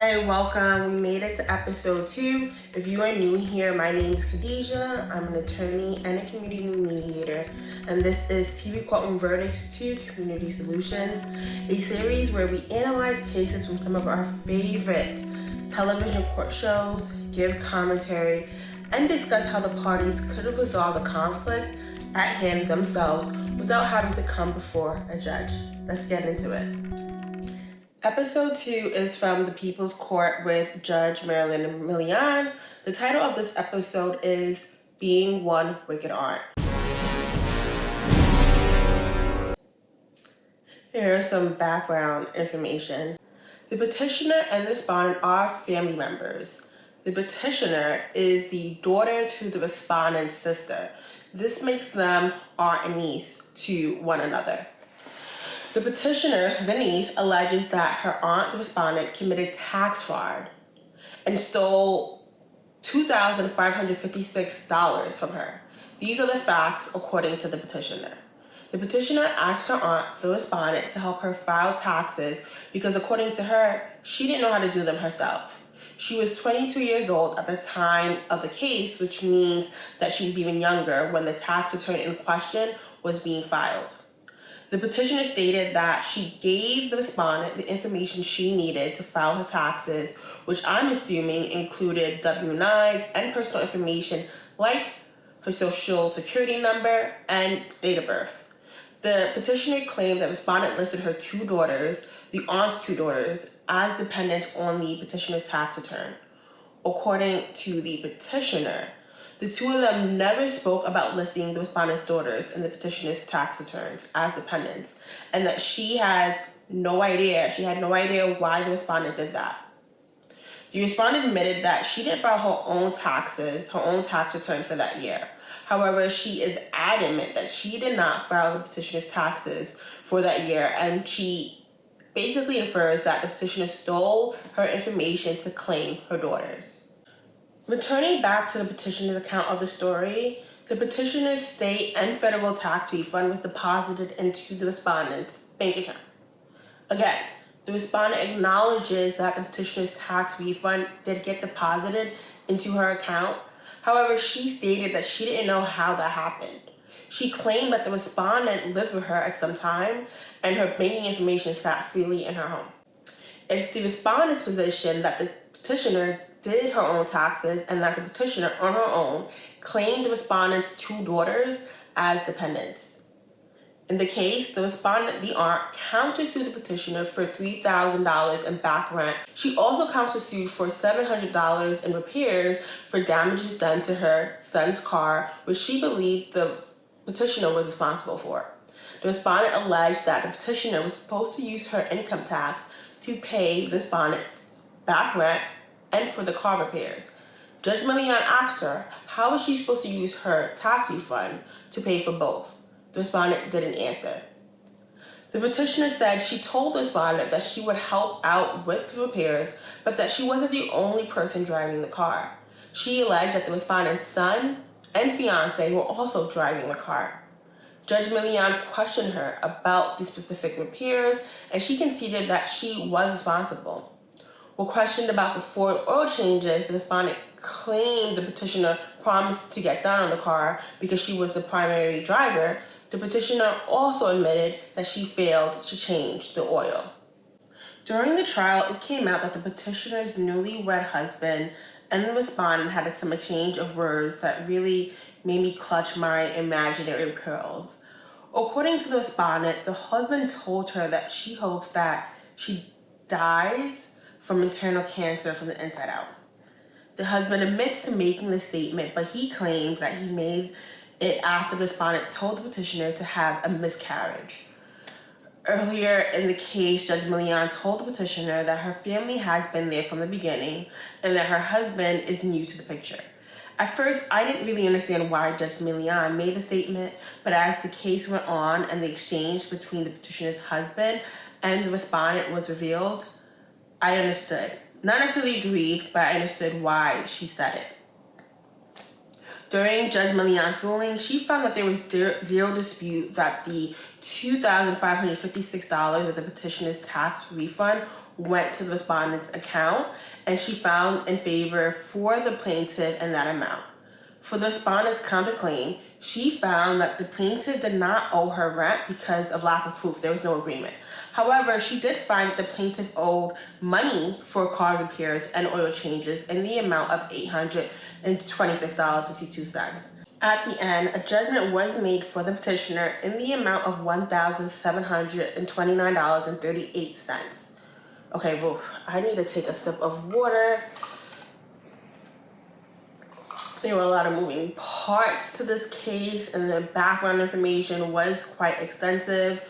Hey, welcome. We made it to episode 2. If you are new here, my name is Khadijat. I'm an attorney and a community mediator, and this is TV Courtroom Verdicts 2 Community Solutions, a series where we analyze cases from some of our favorite television court shows, give commentary, and discuss how the parties could have resolved the conflict at hand themselves without having to come before a judge. Let's get into it. Episode 2 is from the People's Court with Judge Marilyn Milian. The title of this episode is Being One Wicked Aunt. Here's some background information. The petitioner and the respondent are family members. The petitioner is the daughter to the respondent's sister. This makes them aunt and niece to one another. The petitioner, the niece, alleges that her aunt, the respondent, committed tax fraud and stole $2,556 from her. These are the facts according to the petitioner. The petitioner asked her aunt, the respondent, to help her file taxes because according to her, she didn't know how to do them herself. She was 22 years old at the time of the case, which means that she was even younger when the tax return in question was being filed. The petitioner stated that she gave the respondent the information she needed to file her taxes, which I'm assuming included W-9s and personal information like her social security number and date of birth. The petitioner claimed that the respondent listed her two daughters, the aunt's two daughters, as dependent on the petitioner's tax return. According to the petitioner, the two of them never spoke about listing the respondent's daughters in the petitioner's tax returns as dependents, and that she had no idea why the respondent did that. The respondent admitted that she didn't file her own tax return for that year. However, she is adamant that she did not file the petitioner's taxes for that year, and she basically infers that the petitioner stole her information to claim her daughters. Returning back to the petitioner's account of the story, the petitioner's state and federal tax refund was deposited into the respondent's bank account. Again, the respondent acknowledges that the petitioner's tax refund did get deposited into her account. However, she stated that she didn't know how that happened. She claimed that the respondent lived with her at some time and her banking information sat freely in her home. It's the respondent's position that the petitioner did her own taxes and that the petitioner on her own claimed the respondent's two daughters as dependents. In the case, the respondent, the aunt, countersued the petitioner for $3,000 in back rent. She also countersued for $700 in repairs for damages done to her son's car, which she believed the petitioner was responsible for. The respondent alleged that the petitioner was supposed to use her income tax to pay the respondent's back rent and for the car repairs. Judge Marilyn asked her how was she supposed to use her tax refund to pay for both. The respondent didn't answer. The petitioner said she told the respondent that she would help out with the repairs, but that she wasn't the only person driving the car. She alleged that the respondent's son and fiance were also driving the car. Judge Milian questioned her about the specific repairs, and she conceded that she was responsible. When questioned about the Ford oil changes, the respondent claimed the petitioner promised to get done on the car because she was the primary driver. The petitioner also admitted that she failed to change the oil. During the trial, it came out that the petitioner's newlywed husband and the respondent had some exchange of words that really made me clutch my imaginary pearls. According to the respondent, the husband told her that she hopes that she dies from internal cancer from the inside out. The husband admits to making the statement, but he claims that he made it after the respondent told the petitioner to have a miscarriage. Earlier in the case, Judge Milian told the petitioner that her family has been there from the beginning and that her husband is new to the picture. At first, I didn't really understand why Judge Milian made the statement, but as the case went on and the exchange between the petitioner's husband and the respondent was revealed, I understood. Not necessarily agreed, but I understood why she said it. During Judge Milian's ruling, she found that there was zero dispute that the $2,556 of the petitioner's tax refund went to the respondent's account, and she found in favor for the plaintiff in that amount. For the respondent's counterclaim, she found that the plaintiff did not owe her rent because of lack of proof. There was no agreement. However, she did find that the plaintiff owed money for car repairs and oil changes in the amount of $826.52. At the end, a judgment was made for the petitioner in the amount of $1,729.38. Okay, well, I need to take a sip of water. There were a lot of moving parts to this case, and the background information was quite extensive.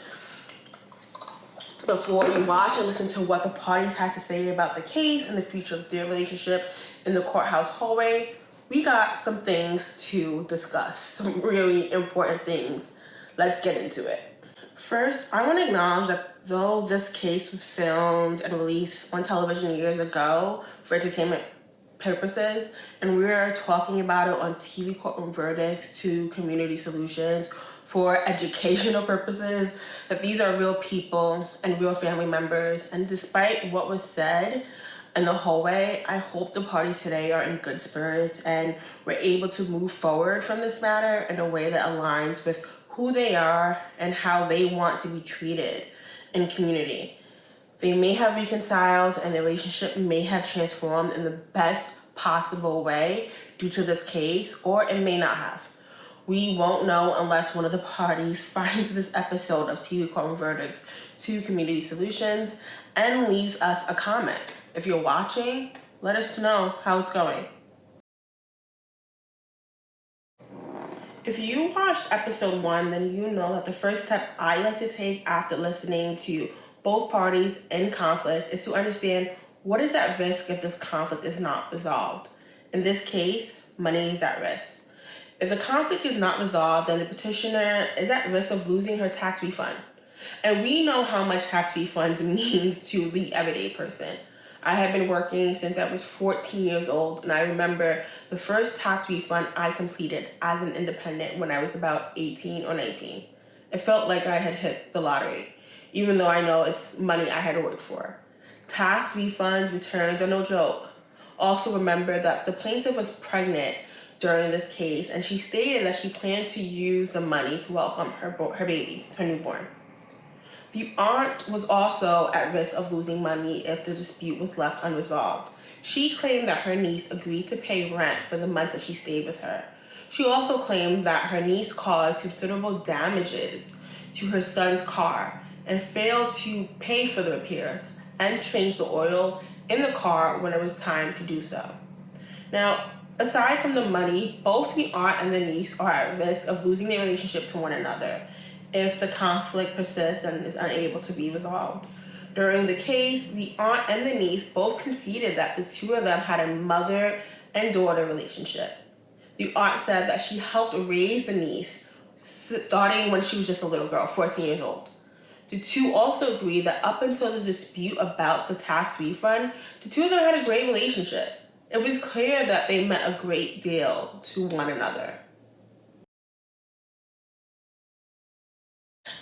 Before you watch and listen to what the parties had to say about the case and the future of their relationship in the courthouse hallway, we got some things to discuss, some really important things. Let's get into it. First, I want to acknowledge that though this case was filmed and released on television years ago for entertainment purposes, and we're talking about it on TV Courtroom Verdicts to Community Solutions for educational purposes, that these are real people and real family members. And despite what was said in the hallway, I hope the parties today are in good spirits and we're able to move forward from this matter in a way that aligns with who they are and how they want to be treated in community. They may have reconciled and the relationship may have transformed in the best possible way due to this case, or it may not have. We won't know unless one of the parties finds this episode of TV Courtroom Verdicts to Community Solutions and leaves us a comment. If you're watching, let us know how it's going. If you watched episode 1, then you know that the first step I like to take after listening to both parties in conflict is to understand what is at risk if this conflict is not resolved. In this case, money is at risk. If the conflict is not resolved, then the petitioner is at risk of losing her tax refund. And we know how much tax refunds means to the everyday person. I have been working since I was 14 years old, and I remember the first tax refund I completed as an independent when I was about 18 or 19. It felt like I had hit the lottery, even though I know it's money I had worked for. Tax refunds, returns are no joke. Also remember that the plaintiff was pregnant during this case, and she stated that she planned to use the money to welcome her baby, her newborn. The aunt was also at risk of losing money if the dispute was left unresolved. She claimed that her niece agreed to pay rent for the month that she stayed with her. She also claimed that her niece caused considerable damages to her son's car and failed to pay for the repairs and change the oil in the car when it was time to do so. Now, aside from the money, both the aunt and the niece are at risk of losing their relationship to one another if the conflict persists and is unable to be resolved. During the case, the aunt and the niece both conceded that the two of them had a mother and daughter relationship. The aunt said that she helped raise the niece starting when she was just a little girl, 14 years old. The two also agreed that up until the dispute about the tax refund, the two of them had a great relationship. It was clear that they meant a great deal to one another.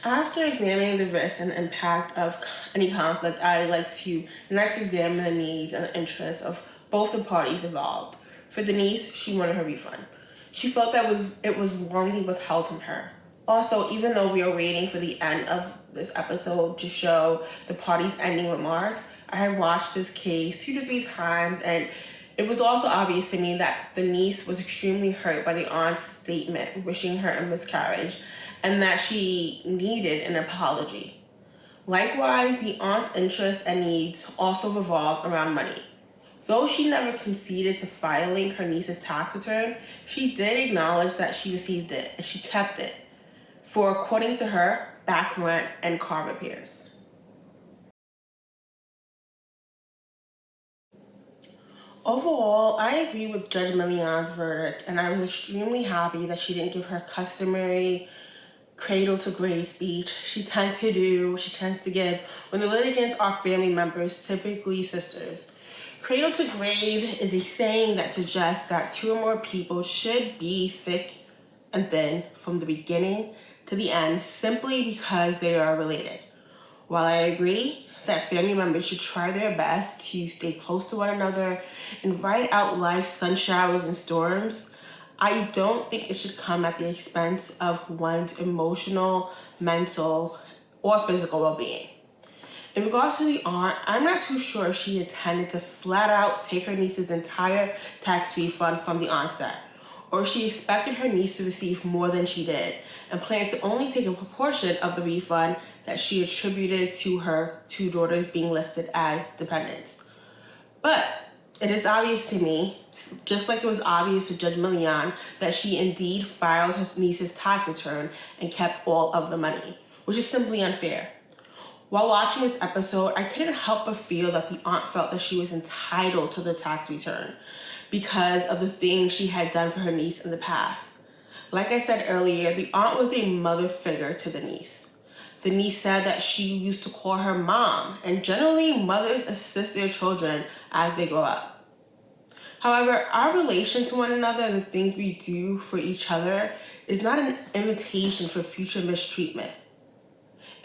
After examining the risks and impact of any conflict, I like to next examine the needs and the interests of both the parties involved. For the niece, she wanted her refund. She felt that it was wrongly withheld from her. Also, even though we are waiting for the end of this episode to show the parties' ending remarks, I have watched this case 2 to 3 times, and it was also obvious to me that the niece was extremely hurt by the aunt's statement wishing her a miscarriage and that she needed an apology. Likewise, the aunt's interests and needs also revolved around money. Though she never conceded to filing her niece's tax return, she did acknowledge that she received it and she kept it for, according to her, back rent and car repairs. Overall, I agree with Judge Milian's verdict, and I was extremely happy that she didn't give her customary cradle-to-grave speech she tends to give when the litigants are family members, typically sisters. Cradle-to-grave is a saying that suggests that 2 or more people should be thick and thin from the beginning to the end simply because they are related. While I agree that family members should try their best to stay close to one another and ride out life's sun showers and storms, I don't think it should come at the expense of one's emotional, mental, or physical well-being. In regards to the aunt, I'm not too sure if she intended to flat out take her niece's entire tax refund from the onset, or she expected her niece to receive more than she did and planned to only take a proportion of the refund that she attributed to her two daughters being listed as dependents. But it is obvious to me, just like it was obvious to Judge Milian, that she indeed filed her niece's tax return and kept all of the money, which is simply unfair. While watching this episode, I couldn't help but feel that the aunt felt that she was entitled to the tax return because of the things she had done for her niece in the past. Like I said earlier, the aunt was a mother figure to the niece. The niece said that she used to call her mom, and generally mothers assist their children as they grow up. However, our relation to one another and the things we do for each other is not an invitation for future mistreatment.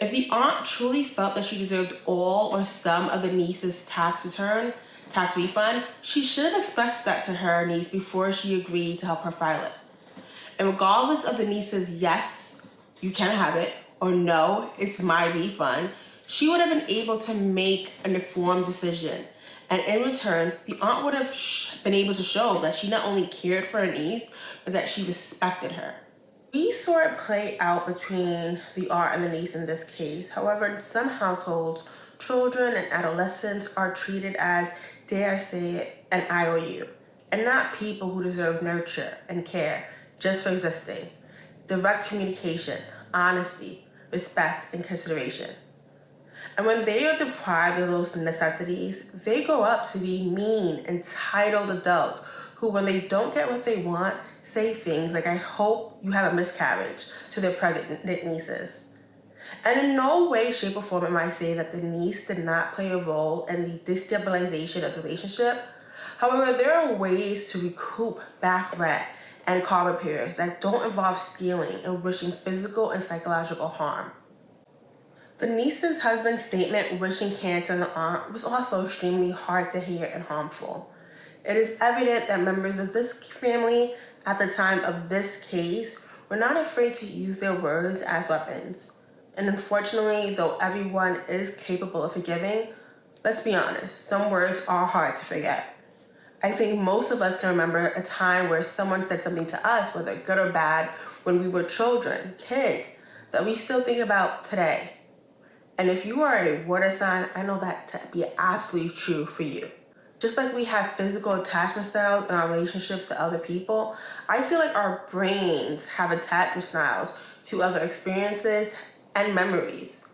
If the aunt truly felt that she deserved all or some of the niece's tax refund, she should have expressed that to her niece before she agreed to help her file it. And regardless of the niece's yes, you can have it, or no, it's my refund, she would have been able to make an informed decision. And in return, the aunt would have been able to show that she not only cared for her niece, but that she respected her. We saw it play out between the aunt and the niece in this case. However, in some households, children and adolescents are treated as, dare I say it, an IOU, and not people who deserve nurture and care just for existing. Direct communication, honesty, respect, and consideration. And when they are deprived of those necessities, they grow up to be mean, entitled adults who, when they don't get what they want, say things like, "I hope you have a miscarriage," to their pregnant nieces. And in no way, shape, or form am I saying that the niece did not play a role in the destabilization of the relationship. However, there are ways to recoup back rent and car repairs that don't involve stealing and wishing physical and psychological harm. The niece's husband's statement wishing cancer on the aunt was also extremely hard to hear and harmful. It is evident that members of this family at the time of this case were not afraid to use their words as weapons. And unfortunately, though everyone is capable of forgiving, let's be honest, some words are hard to forget. I think most of us can remember a time where someone said something to us, whether good or bad, when we were children, kids, that we still think about today. And if you are a water sign, I know that to be absolutely true for you. Just like we have physical attachment styles in our relationships to other people, I feel like our brains have attachment styles to other experiences and memories.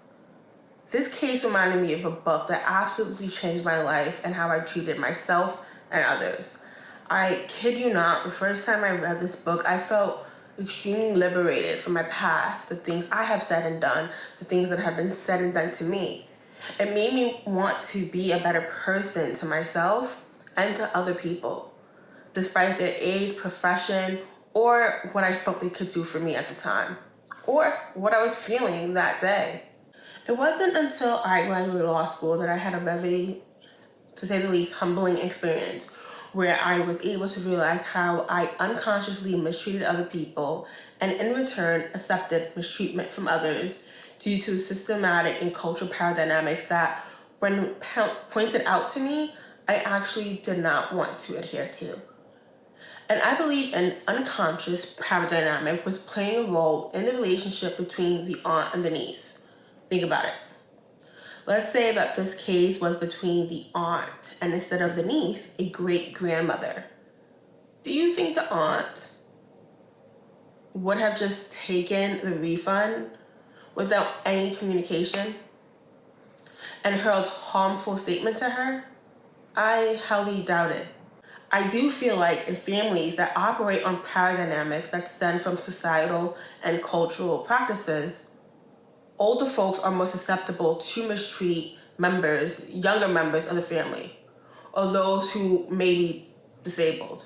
This case reminded me of a book that absolutely changed my life and how I treated myself and others. I kid you not, the first time I read this book, I felt extremely liberated from my past, the things I have said and done, the things that have been said and done to me. It made me want to be a better person to myself and to other people, despite their age, profession, or what I felt they could do for me at the time, or what I was feeling that day. It wasn't until I graduated law school that I had a very, to say the least, humbling experience where I was able to realize how I unconsciously mistreated other people and in return accepted mistreatment from others due to systematic and cultural power dynamics that, when pointed out to me, I actually did not want to adhere to. And I believe an unconscious power dynamic was playing a role in the relationship between the aunt and the niece. Think about it. Let's say that this case was between the aunt and, instead of the niece, a great-grandmother. Do you think the aunt would have just taken the refund without any communication and hurled harmful statement to her? I highly doubt it. I do feel like in families that operate on power dynamics that stem from societal and cultural practices, older folks are more susceptible to mistreat members, younger members of the family, or those who may be disabled,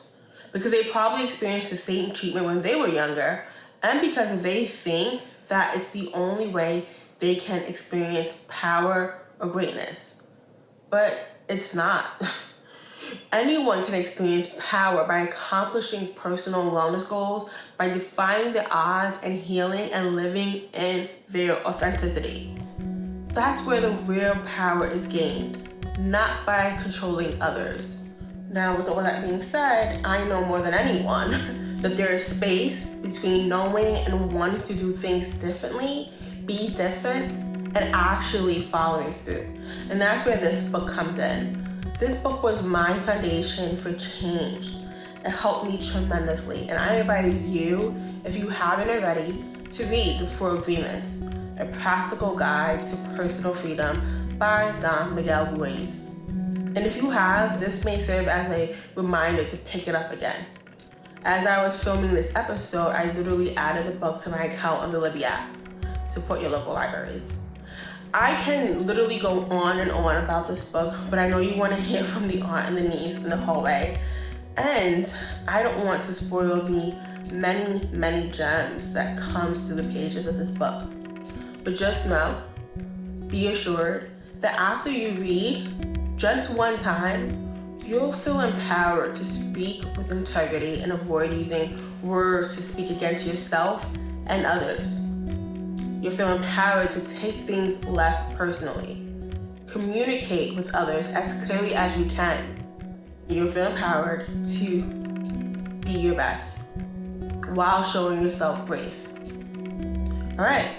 because they probably experienced the same treatment when they were younger, and because they think that it's the only way they can experience power or greatness. But it's not. Anyone can experience power by accomplishing personal wellness goals, by defying the odds and healing and living in their authenticity. That's where the real power is gained, not by controlling others. Now, with all that being said, I know more than anyone that there is space between knowing and wanting to do things differently, be different, and actually following through. And that's where this book comes in. This book was my foundation for change. It helped me tremendously. And I advise you, if you haven't already, to read The 4 Agreements, A Practical Guide to Personal Freedom by Don Miguel Ruiz. And if you have, this may serve as a reminder to pick it up again. As I was filming this episode, I literally added the book to my account on the Libby app. Support your local libraries. I can literally go on and on about this book, but I know you want to hear from the aunt and the niece in the hallway. And I don't want to spoil the many, many gems that comes through the pages of this book. But just know, be assured that after you read just one time, you'll feel empowered to speak with integrity and avoid using words to speak against yourself and others. You'll feel empowered to take things less personally. Communicate with others as clearly as you can. You'll feel empowered to be your best while showing yourself grace. All right,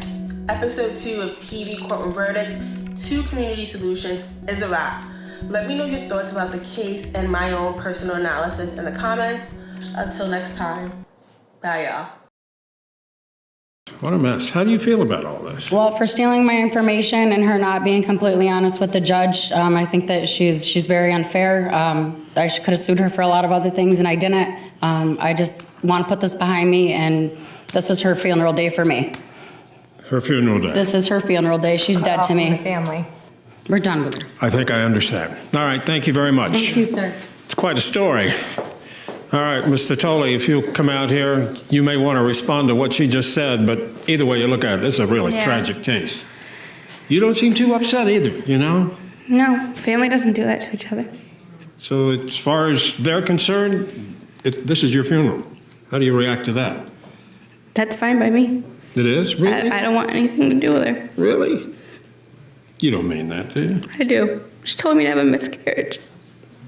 episode 2 of TV Courtroom Verdicts, 2 Community Solutions is a wrap. Let me know your thoughts about the case and my own personal analysis in the comments. Until next time, bye y'all. What a mess. How do you feel about all this? Well, for stealing my information and her not being completely honest with the judge, I think that she's very unfair. I could have sued her for a lot of other things, and I didn't. I just want to put this behind me, and this is her funeral day for me. Her funeral day? This is her funeral day. She's dead to me. The family. We're done with her. I think I understand. All right, thank you very much. Thank you, sir. It's quite a story. All right, Mr. Tolley, if you'll come out here, you may want to respond to what she just said, but either way you look at it, it's a really tragic case. You don't seem too upset either, you know? No, family doesn't do that to each other. So as far as they're concerned, this is your funeral. How do you react to that? That's fine by me. It is? Really? I don't want anything to do with her. Really? You don't mean that, do you? I do. She told me to have a miscarriage.